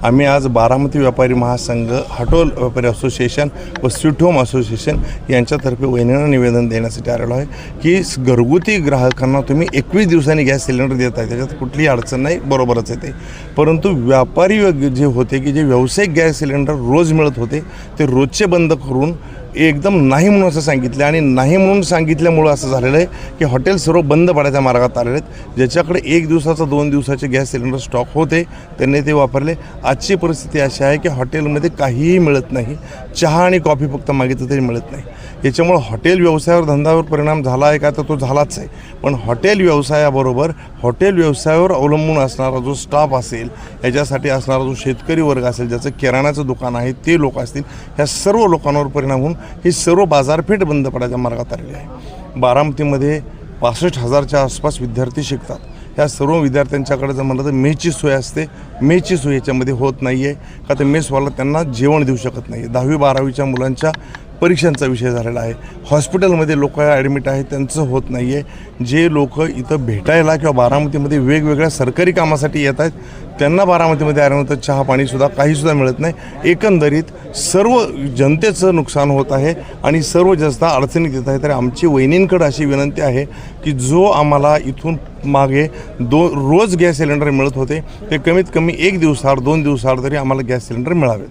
आम्ही आज बारामती व्यापारी महासंघ, हॉटेल व्यापारी असोसिएशन व स्वीट होम असोसिएशन यांच्यातर्फे वहिनींना निवेदन देण्यासाठी आलेलो आहे की घरगुती ग्राहकांना तुम्ही 21 दिवसांनी गॅस सिलेंडर देत आहे, त्याच्यात कुठलीही अडचण नाही, बरोबरच आहे ते. परंतु व्यापारी जे होते की जे व्यावसायिक गॅस सिलेंडर रोज मिळत होते ते रोजचे बंद करून एकदम नाही म्हणून असं सांगितलं आणि नाही म्हणून सांगितल्यामुळं असं झालेलं आहे की हॉटेल सर्व बंद पडायच्या मार्गात आलेले आहेत. ज्याच्याकडे 1 दिवसाचा 2 दिवसाचे गॅस सिलेंडर स्टॉक होते त्यांनी ते वापरले. आजची परिस्थिती अशी आहे की हॉटेलमध्ये काहीही मिळत नाही, चहा आणि कॉफी फक्त मागितलं तरी मिळत नाही. याच्यामुळं हॉटेल व्यवसायावर, धंद्यावर परिणाम झाला आहे का, तर तो झालाच आहे. पण हॉटेल व्यवसायाबरोबर हॉटेल व्यवसायावर अवलंबून असणारा जो स्टाफ असेल, याच्यासाठी असणारा जो शेतकरी वर्ग असेल, ज्याचं किराणाचं दुकान आहे ते लोक असतील, ह्या सर्व लोकांवर परिणाम होऊन ही सर्व बाजारपेठ बंद पडायच्या मार्गात आलेली आहे. बारामतीमध्ये 65,000च्या आसपास विद्यार्थी शिकतात. ह्या सर्व विद्यार्थ्यांच्याकडे जर म्हणलं तर मेसची सोय असते, मेसची सोय याच्यामध्ये होत नाही आहे का, तर मेसवाला त्यांना जेवण देऊ शकत नाही. 10वी-12वीच्या मुलांच्या परीक्षांचा विषय झालेला आहे. हॉस्पिटलमध्ये लोक ॲडमिट आहेत, त्यांचं होत नाही आहे. जे लोक इथं भेटायला किंवा बारामतीमध्ये वेगवेगळ्या सरकारी कामासाठी येत आहेत त्यांना बारामतीमध्ये आल्यानंतर चहा पाणीसुद्धा काहीसुद्धा मिळत नाही. एकंदरीत सर्व जनतेचं नुकसान होत आहे आणि सर्व जास्त अडचणीत येत आहे. तर आमची वहिनींकडे अशी विनंती आहे की जो आम्हाला इथून मागे रोज गॅस सिलेंडर मिळत होते ते कमीत कमी 1 दिवसाआड 2 दिवसाआड तरी आम्हाला गॅस सिलेंडर मिळावेत.